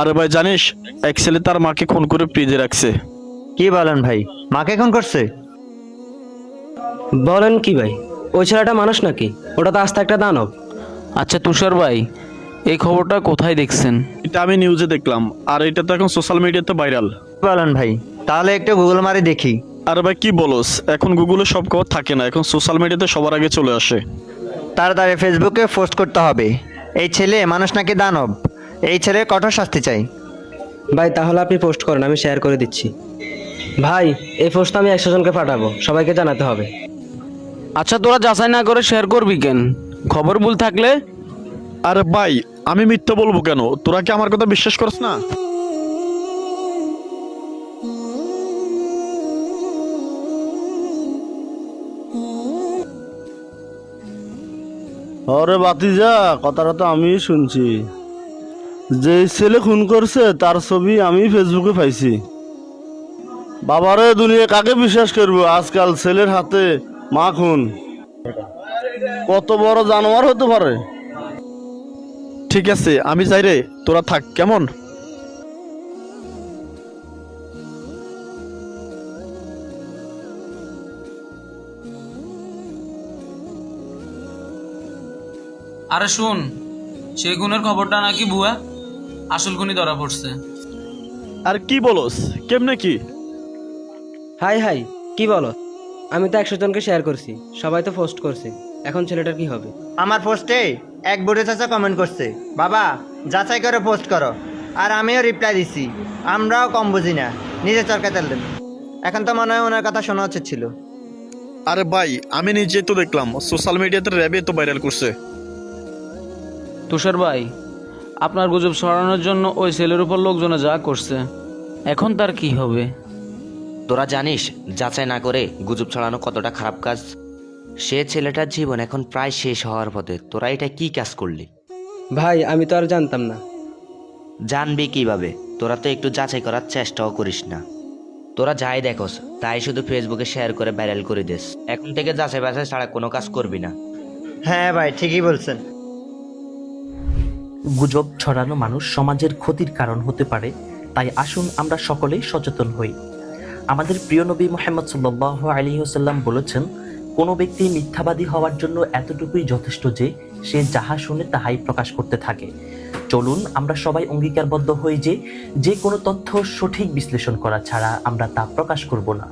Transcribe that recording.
আরে ভাই জানিস, এক ছেলে তার মাকে খুন করে ফ্রিজে রাখছে। কি বলেন ভাই, মাকে খুন করছে? বলেন কি ভাই? ওই ছেলেটা মানুষ নাকি? ওটা তো আস্তে একটা দানব। আচ্ছা তুষার ভাই, এই খবরটা কোথায় দেখছেন? এটা আমি নিউজে দেখলাম, আর এটা তো এখন সোশ্যাল মিডিয়াতে ভাইরাল। কি বলেন ভাই, তাহলে একটু গুগল মারি দেখি। আরে ভাই কি বলস, এখন গুগলে সব খবর থাকে না, এখন সোশ্যাল মিডিয়াতে সবার আগে চলে আসে। তাড়াতাড়ি ফেসবুকে পোস্ট করতে হবে, এই ছেলে মানুষ নাকি দানব, এই ছেলের কঠোর শাস্তি চাই। ভাই তাহলে আপনি পোস্ট করেন, আমি শেয়ার করে দিচ্ছি। ভাই এই পোস্টটা আমি 100 জনকে পাঠাবো, সবাইকে জানাতে হবে। আচ্ছা তোরা যাচাই না করে শেয়ার করবি কেন? খবর ভুল থাকলে? আরে ভাই আমি মিথ্যা বলবো কেন? তোরা কি আমার কথা বিশ্বাস করছ না? আরে বাতিজা, কথাটা তো আমি শুনছি। যে ছেলে খুন করছে তার ছবি আমি ফেসবুকে পাইছি। বাবারে দুনিয়া কাকে বিশ্বাস করবো, আজকাল ছেলের হাতে মা খুন, কত বড় জানোয়ার হতে পারে। ঠিক আছে আমি যাই রে, তোরা থাক কেমন। আরে শুন, সেই খুনের খবরটা নাকি ভুয়া, আসল খুনি ধরা পড়ছে। আর কি বলস, কেমনে কি? হাই হাই, কি বলো? আমি তো 100 জনকে শেয়ার করছি, সবাই তো পোস্ট করছে, এখন ছেলেটার কি হবে? আমার পোস্টে এক বুড়ো চাচা কমেন্ট করছে, বাবা যাচাই করে পোস্ট করো, আর আমিও রিপ্লাই দিছি, আমরাও কম বুঝি না, নিজে চরকায় তেল দেন। এখন তো মনে হয় ওনার কথা শোনা উচিত ছিল। আরে ভাই আমি নিজে তো দেখলাম, সোশ্যাল মিডিয়াতে র্যাবে তো ভাইরাল করছে। তুষার ভাই, আপনার গুজব ছড়ানোর জন্য ওই ছেলের উপর লোকজনে যা করছে, এখন তার কি হবে? তোরা জানিস যাচাই না করে গুজব ছড়ানো কতটা খারাপ কাজ? সে ছেলেটার জীবন এখন প্রায় শেষ হওয়ার পথে, তোরা এটা কি কাজ করলি? ভাই আমি তো আর জানতাম না। জানবি কিভাবে? তোরা তো একটু যাচাই করার চেষ্টাও করিস না। তোরা যাই দেখোস তাই শুধু ফেসবুকে শেয়ার করে ভাইরাল করে দিস। এখন থেকে যাচাই বাছাই ছাড়া কোনো কাজ করবি না। হ্যাঁ ভাই ঠিকই বলছেন। গুজব ছড়ানো মানুষ সমাজের ক্ষতির কারণ হতে পারে, তাই আসুন আমরা সকলেই সচেতন হই। আমাদের প্রিয় নবী মুহাম্মদ সাল্লাল্লাহু আলাইহি ওয়াসাল্লাম বলেছেন, কোনো ব্যক্তি মিথ্যাবাদী হওয়ার জন্য এতটুকুই যথেষ্ট যে সে যাহা শুনে তাহাই প্রকাশ করতে থাকে। চলুন আমরা সবাই অঙ্গীকারবদ্ধ হই যে যে কোনো তথ্য সঠিক বিশ্লেষণ করা ছাড়া আমরা তা প্রকাশ করব না।